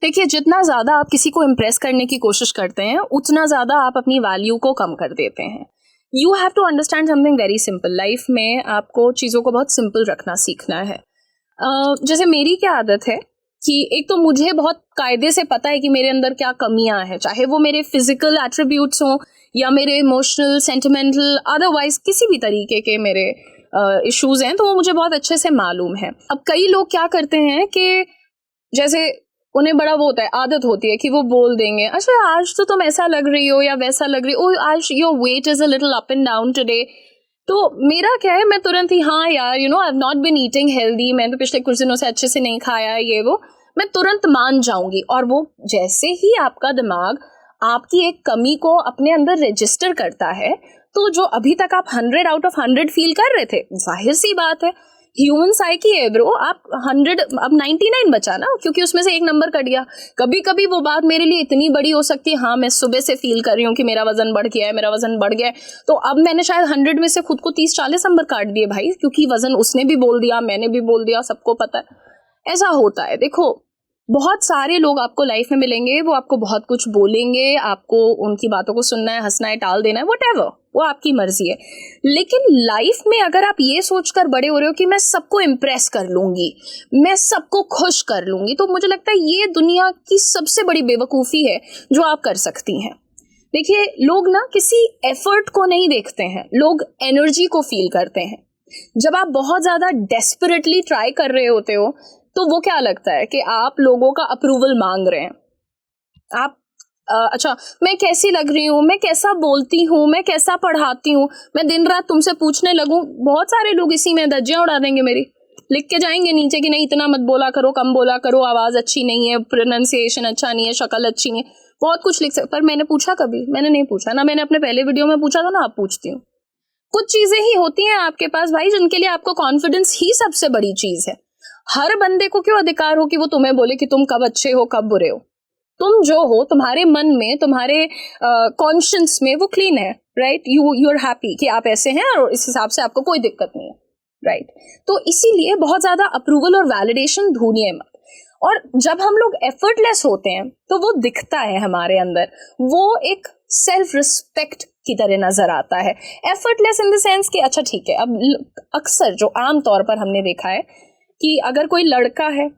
देखिए, जितना ज़्यादा आप किसी को इम्प्रेस करने की कोशिश करते हैं, उतना ज़्यादा आप अपनी वैल्यू को कम कर देते हैं। You have to understand something very simple. Life में आपको चीज़ों को बहुत सिंपल रखना सीखना है। जैसे मेरी क्या आदत है कि एक तो मुझे बहुत कायदे से पता है कि मेरे अंदर क्या कमियां हैं, चाहे वो मेरे फिजिकल एट्रीब्यूट्स हों या मेरे इमोशनल, सेंटिमेंटल, अदरवाइज किसी भी तरीके के मेरे इश्यूज हैं, तो वो मुझे बहुत अच्छे से मालूम है। अब कई लोग क्या करते हैं कि जैसे उन्हें बड़ा वो होता है, आदत होती है कि वो बोल देंगे, अच्छा आज तो तुम ऐसा लग रही हो या वैसा लग रही हो, आज your weight is a little up and down today. तो मेरा क्या है, मैं तुरंत ही हाँ यार, you know, I have not been eating healthy, मैं तो पिछले कुछ दिनों से अच्छे से नहीं खाया है, ये वो मैं तुरंत मान जाऊंगी। और वो जैसे ही आपका दिमाग आपकी एक कमी को अपने अंदर रजिस्टर करता है, तो जो अभी तक आप 100 आउट ऑफ 100 फील कर रहे थे, जाहिर सी बात है, ह्यूमन साइकी है ब्रो, आप 100 अब 99 बचा ना, क्योंकि उसमें से एक नंबर कट गया। कभी कभी वो बात मेरे लिए इतनी बड़ी हो सकती है, हाँ मैं सुबह से फील कर रही हूँ कि मेरा वजन बढ़ गया है, मेरा वजन बढ़ गया है, तो अब मैंने शायद 100 में से खुद को 30-40 नंबर काट दिए भाई, क्योंकि वजन उसने भी बोल दिया, मैंने भी बोल दिया, सबको पता है ऐसा होता है। देखो, बहुत सारे लोग आपको लाइफ में मिलेंगे, वो आपको बहुत कुछ बोलेंगे, आपको उनकी बातों को सुनना है, हंसना है, टाल देना है, व्हाटएवर, वो आपकी मर्जी है। लेकिन लाइफ में अगर आप ये सोचकर बड़े हो रहे हो कि मैं सबको इम्प्रेस कर लूंगी, मैं सबको खुश कर लूंगी, तो मुझे लगता है ये दुनिया की सबसे बड़ी बेवकूफ़ी है जो आप कर सकती हैं। देखिए, लोग ना किसी एफर्ट को नहीं देखते हैं, लोग एनर्जी को फील करते हैं। जब आप बहुत ज़्यादा डेस्परेटली ट्राई कर रहे होते हो, तो वो क्या लगता है कि आप लोगों का अप्रूवल मांग रहे हैं। आप अच्छा, मैं कैसी लग रही हूँ, मैं कैसा बोलती हूँ, मैं कैसा पढ़ाती हूँ, मैं दिन रात तुमसे पूछने लगूं, बहुत सारे लोग इसी में धज्जियां उड़ा देंगे मेरी, लिख के जाएंगे नीचे कि नहीं इतना मत बोला करो, कम बोला करो, आवाज़ अच्छी नहीं है, प्रोनाउंसिएशन अच्छा नहीं है, शक्ल अच्छी नहीं है, बहुत कुछ लिख सकते। पर मैंने पूछा कभी? मैंने नहीं पूछा ना। मैंने अपने पहले वीडियो में पूछा था ना, आप पूछती हूँ। कुछ चीजें ही होती हैं आपके पास भाई, जिनके लिए आपको कॉन्फिडेंस ही सबसे बड़ी चीज है। हर बंदे को क्यों अधिकार हो कि वो तुम्हें बोले कि तुम कब अच्छे हो कब बुरे हो? तुम जो हो, तुम्हारे मन में, तुम्हारे कॉन्शियंस में वो क्लीन है, राइट? यू आर हैप्पी कि आप ऐसे हैं और इस हिसाब से आपको कोई दिक्कत नहीं है, राइट? तो इसीलिए बहुत ज्यादा अप्रूवल और वैलिडेशन ढूंढिए मत। और जब हम लोग एफर्टलेस होते हैं तो वो दिखता है हमारे अंदर, वो एक सेल्फ रिस्पेक्ट की तरह नजर आता है। एफर्टलेस इन द सेंस कि अच्छा ठीक है, अब अक्सर जो आम तौर पर हमने देखा है कि अगर कोई लड़का है,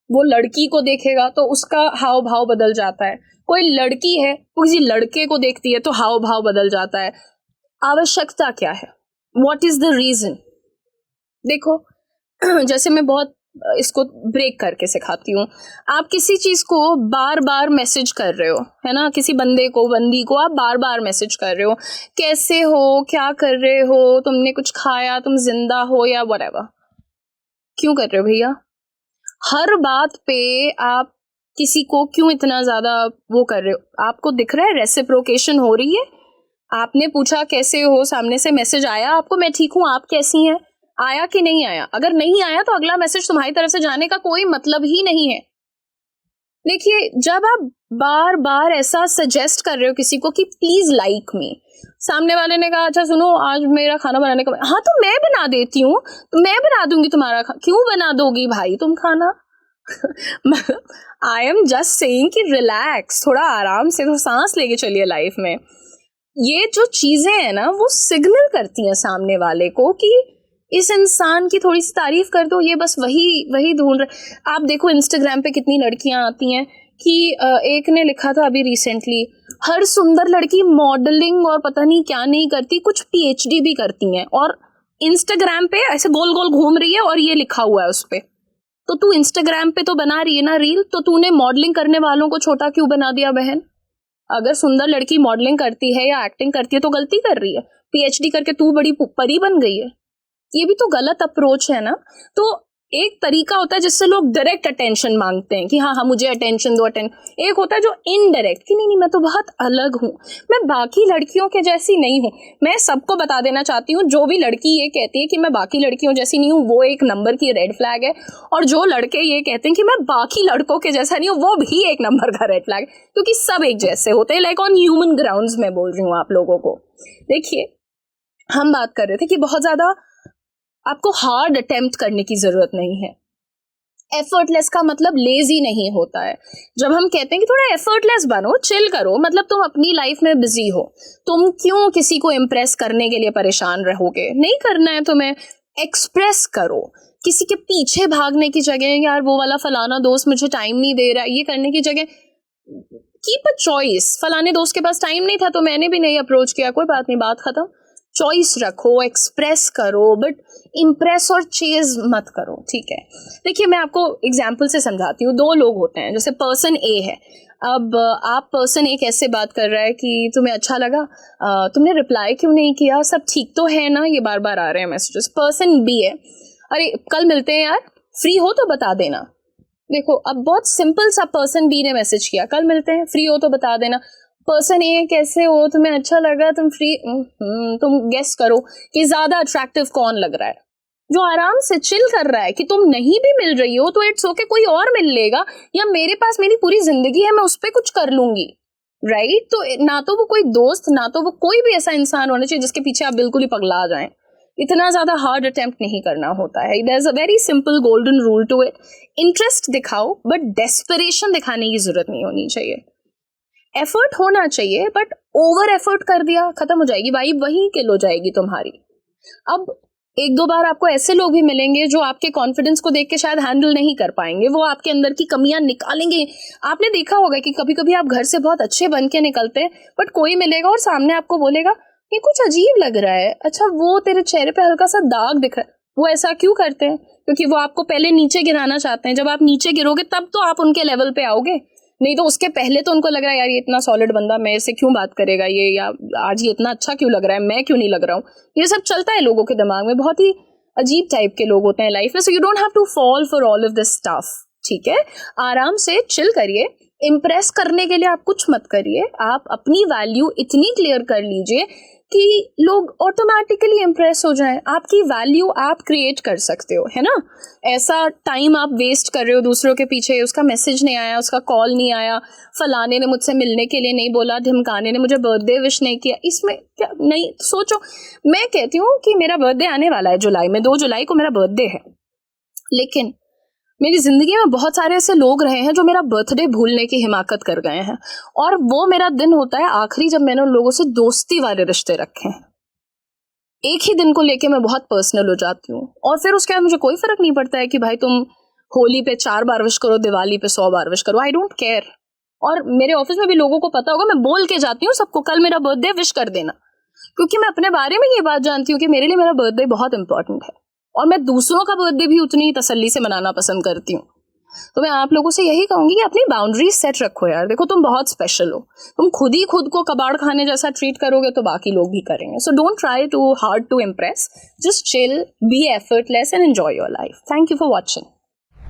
वो लड़की को देखेगा तो उसका हाव भाव बदल जाता है। कोई लड़की है, वो किसी लड़के को देखती है तो हाव भाव बदल जाता है। आवश्यकता क्या है? What is the reason? देखो, जैसे मैं बहुत इसको ब्रेक करके सिखाती हूँ। आप किसी चीज को बार बार मैसेज कर रहे हो, है ना, किसी बंदे को, बंदी को आप बार बार मैसेज कर रहे हो, कैसे हो, क्या कर रहे हो, तुमने कुछ खाया, तुम जिंदा हो, या व्हाटएवर। क्यों कर रहे हो भैया? हर बात पे आप किसी को क्यों इतना ज्यादा वो कर रहे हो? आपको दिख रहा है रेसिप्रोकेशन हो रही है? आपने पूछा कैसे हो, सामने से मैसेज आया आपको, मैं ठीक हूँ, आप कैसी हैं, आया कि नहीं आया? अगर नहीं आया तो अगला मैसेज तुम्हारी तरफ से जाने का कोई मतलब ही नहीं है। देखिए, जब आप बार बार ऐसा सजेस्ट कर रहे हो किसी को कि प्लीज लाइक मी, सामने वाले ने कहा अच्छा सुनो आज मेरा खाना बनाने का, हाँ तो मैं बना देती हूँ, तो मैं बना दूंगी तुम्हारा क्यों बना दोगी भाई तुम खाना? आई एम जस्ट सेइंग कि रिलैक्स, थोड़ा आराम से, तो सांस लेके चलिए लाइफ में। ये जो चीजें हैं ना, वो सिग्नल करती हैं सामने वाले को कि इस इंसान की थोड़ी सी तारीफ कर दो, ये बस वही वही ढूंढ रहे। आप देखो इंस्टाग्राम पे कितनी लड़कियां आती हैं कि एक ने लिखा था अभी रिसेंटली, हर सुंदर लड़की मॉडलिंग और पता नहीं क्या नहीं करती, कुछ पीएचडी भी करती हैं, और इंस्टाग्राम पे ऐसे गोल गोल घूम रही है और ये लिखा हुआ है उस पे। तो तू इंस्टाग्राम पे तो बना रही है ना रील, तो तूने मॉडलिंग करने वालों को छोटा क्यों बना दिया बहन? अगर सुंदर लड़की मॉडलिंग करती है या एक्टिंग करती है तो गलती कर रही है, पीएचडी करके तू बड़ी परी बन गई है, ये भी तो गलत अप्रोच है ना। तो एक तरीका होता है जिससे लोग डायरेक्ट अटेंशन मांगते हैं कि हाँ हाँ मुझे अटेंशन दो, एक होता है जो इनडायरेक्ट कि नहीं नहीं मैं तो बहुत अलग हूँ, मैं बाकी लड़कियों के जैसी नहीं हूँ। मैं सबको बता देना चाहती हूँ, जो भी लड़की ये कहती है कि मैं बाकी लड़कियों जैसी नहीं हूँ, वो एक नंबर की रेड फ्लैग है, और जो लड़के ये कहते हैं कि मैं बाकी लड़कों के जैसा नहीं हूँ, वो भी एक नंबर का रेड फ्लैग, क्योंकि सब एक जैसे होते हैं। लाइक ऑन ह्यूमन ग्राउंड्स में बोल रही हूँ आप लोगों को। देखिए, हम बात कर रहे थे कि बहुत ज्यादा आपको हार्ड अटेम्प्ट करने की जरूरत नहीं है। एफर्टलेस का मतलब लेजी नहीं होता है। जब हम कहते हैं कि थोड़ा एफर्टलेस बनो, चिल करो, मतलब तुम अपनी लाइफ में बिजी हो, तुम क्यों किसी को इम्प्रेस करने के लिए परेशान रहोगे? नहीं करना है तुम्हें, एक्सप्रेस करो। किसी के पीछे भागने की जगह, यार वो वाला फलाना दोस्त मुझे टाइम नहीं दे रहा, ये करने की जगह कीप अ चॉइस। फलाने दोस्त के पास टाइम नहीं था तो मैंने भी नहीं अप्रोच किया, कोई बात नहीं, बात खत्म। चॉइस रखो, एक्सप्रेस करो, बट इम्प्रेस और चेज मत करो, ठीक है? देखिए मैं आपको एग्जाम्पल से समझाती हूँ। दो लोग होते हैं, जैसे पर्सन ए है, अब आप पर्सन ए कैसे बात कर रहा है कि तुम्हें अच्छा लगा, तुमने रिप्लाई क्यों नहीं किया, सब ठीक तो है ना, ये बार बार आ रहे हैं मैसेजेस। पर्सन बी है, अरे कल मिलते हैं यार, फ्री हो तो बता देना। देखो अब बहुत सिंपल सा, पर्सन बी ने मैसेज किया कल मिलते हैं, फ्री हो तो बता देना। पर्सन ए कैसे हो, तुम्हें अच्छा लगा, तुम फ्री, तुम गेस करो कि ज्यादा अट्रैक्टिव कौन लग रहा है? जो आराम से चिल कर रहा है कि तुम नहीं भी मिल रही हो तो इट्स ओके, कोई और मिल लेगा, या मेरे पास मेरी पूरी जिंदगी है, मैं उस पर कुछ कर लूंगी, राइट? तो ना तो वो कोई दोस्त, ना तो वो कोई भी ऐसा इंसान होना चाहिए जिसके पीछे आप बिल्कुल ही पगला जाएं। इतना ज्यादा हार्ड अटेम्प्ट नहीं करना होता है। There is a very simple golden rule to it. Interest दिखाओ बट डेस्परेशन दिखाने की जरूरत नहीं होनी चाहिए। एफर्ट होना चाहिए बट ओवर एफर्ट कर दिया, खत्म हो जाएगी वाइब, वहीं किल हो जाएगी तुम्हारी। अब एक दो बार आपको ऐसे लोग भी मिलेंगे जो आपके कॉन्फिडेंस को देख के शायद हैंडल नहीं कर पाएंगे, वो आपके अंदर की कमियां निकालेंगे। आपने देखा होगा कि कभी कभी आप घर से बहुत अच्छे बन के निकलते हैं, बट कोई मिलेगा और सामने आपको बोलेगा ये कुछ अजीब लग रहा है, अच्छा वो तेरे चेहरे पे हल्का सा दाग दिख रहा है। वो ऐसा क्यों करते हैं? क्योंकि वो आपको पहले नीचे गिराना चाहते हैं। जब आप नीचे गिरोगे तब तो आप उनके लेवल पे आओगे, नहीं तो उसके पहले तो उनको लग रहा है यार ये इतना सॉलिड बंदा मेरे से क्यों बात करेगा, ये या आज ये इतना अच्छा क्यों लग रहा है, मैं क्यों नहीं लग रहा हूँ। ये सब चलता है लोगों के दिमाग में, बहुत ही अजीब टाइप के लोग होते हैं लाइफ में। So you don't have to fall for all of this stuff, ठीक है? आराम से चिल करिए। इम्प्रेस करने के लिए आप कुछ मत करिए, आप अपनी वैल्यू इतनी क्लियर कर लीजिए कि लोग ऑटोमेटिकली इम्प्रेस हो जाएं। आपकी वैल्यू आप क्रिएट कर सकते हो, है ना? ऐसा टाइम आप वेस्ट कर रहे हो दूसरों के पीछे, उसका मैसेज नहीं आया, उसका कॉल नहीं आया, फलाने ने मुझसे मिलने के लिए नहीं बोला, ढिमकाने ने मुझे बर्थडे विश नहीं किया, इसमें क्या नहीं सोचो। मैं कहती हूँ कि मेरा बर्थडे आने वाला है जुलाई में, 2 जुलाई को मेरा बर्थडे है, लेकिन मेरी जिंदगी में बहुत सारे ऐसे लोग रहे हैं जो मेरा बर्थडे भूलने की हिमाकत कर गए हैं, और वो मेरा दिन होता है आखिरी जब मैंने उन लोगों से दोस्ती वाले रिश्ते रखे हैं। एक ही दिन को लेके मैं बहुत पर्सनल हो जाती हूँ, और फिर उसके बाद मुझे कोई फर्क नहीं पड़ता है कि भाई तुम होली पे 4 बार विश करो, दिवाली पे 100 बार विश करो, आई डोंट केयर। और मेरे ऑफिस में भी लोगों को पता होगा, मैं बोल के जाती हूँ सबको कल मेरा बर्थडे, विश कर देना, क्योंकि मैं अपने बारे में ये बात जानती हूँ कि मेरे लिए मेरा बर्थडे बहुत इंपॉर्टेंट है, और मैं दूसरों का बर्थडे भी उतनी ही तसल्ली से मनाना पसंद करती हूँ। तो मैं आप लोगों से यही कहूंगी कि अपनी बाउंड्रीज सेट रखो यार। देखो तुम बहुत स्पेशल हो, तुम खुद ही खुद को कबाड़ खाने जैसा ट्रीट करोगे तो बाकी लोग भी करेंगे। So don't try too hard to impress, just chill, be effortless and enjoy your life. Thank you for watching.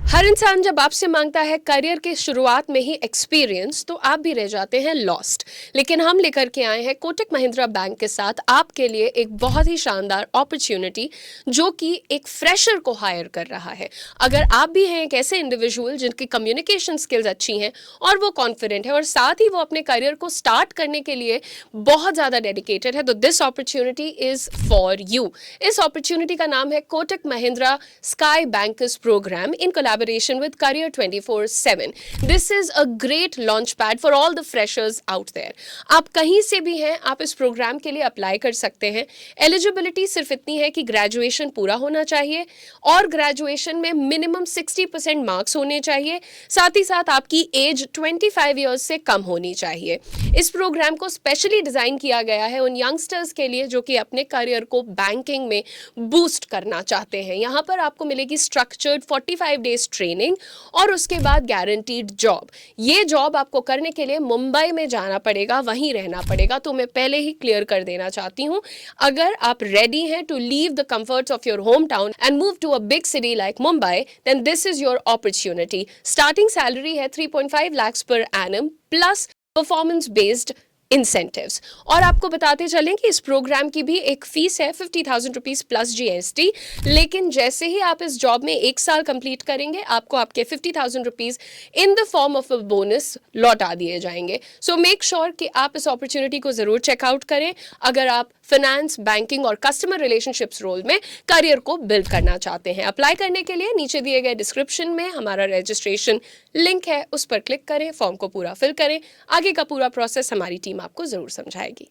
हर इंसान जब आपसे मांगता है करियर के शुरुआत में ही एक्सपीरियंस, तो आप भी रह जाते हैं लॉस्ट। लेकिन हम लेकर के आए हैं कोटक महिंद्रा बैंक के साथ आपके लिए एक बहुत ही शानदार अपॉर्चुनिटी, जो कि एक फ्रेशर को हायर कर रहा है। अगर आप भी हैं एक ऐसे इंडिविजुअल जिनकी कम्युनिकेशन स्किल्स अच्छी हैं और वो कॉन्फिडेंट है, और साथ ही वो अपने करियर को स्टार्ट करने के लिए बहुत ज़्यादा डेडिकेटेड है, तो this opportunity is for you. इस अपॉर्चुनिटी का नाम है Kotak Mahindra sky bankers programme in collaboration with Career 24/7. This is a great launch pad for all the freshers out there. आप कहीं से भी हैं, आप इस प्रोग्राम के लिए अप्लाई कर सकते हैं। एलिजिबिलिटी सिर्फ इतनी है कि ग्रेजुएशन पूरा होना चाहिए, और ग्रेजुएशन में मिनिमम 60% मार्क्स होने चाहिए। साथ ही साथ आपकी एज 25 ईयर्स से कम होनी चाहिए। इस प्रोग्राम को स्पेशली डिज़ाइन किया गया है उन यंगस्टर्स के लिए जो कि अपने करियर को बैंकिंग में बूस्ट करना चाहते हैं। यहाँ पर आपको मिलेगी स्ट्रक्चर्ड 45 डेज ट्रेनिंग, और उसके बाद गारंटीड जॉब। ये जॉब आपको करने के लिए मुंबई में जाना पड़ेगा, वहीं रहना पड़ेगा। तो मैं पहले ही क्लियर कर देना चाहती हूँ, अगर आप रेडी हैं to leave the comforts of your home town and move to a big city like Mumbai, then this is your opportunity. Starting salary है 3.5 lakhs per annum plus performance based incentives. और आपको बताते चलें कि इस प्रोग्राम की भी एक फीस है 50,000 रुपीज़ प्लस जीएसटी, लेकिन जैसे ही आप इस जॉब में 1 साल कंप्लीट करेंगे आपको आपके 50,000 rupees in the form of a bonus लौटा दिए जाएंगे। सो मेक श्योर कि आप इस अपॉर्चुनिटी को ज़रूर चेकआउट करें अगर आप फाइनेंस, बैंकिंग और कस्टमर रिलेशनशिप्स रोल में करियर को बिल्ड करना चाहते हैं। अप्लाई करने के लिए नीचे दिए गए डिस्क्रिप्शन में हमारा रजिस्ट्रेशन लिंक है, उस पर क्लिक करें, फॉर्म को पूरा फिल करें। आगे का पूरा प्रोसेस हमारी टीम आपको ज़रूर समझाएगी।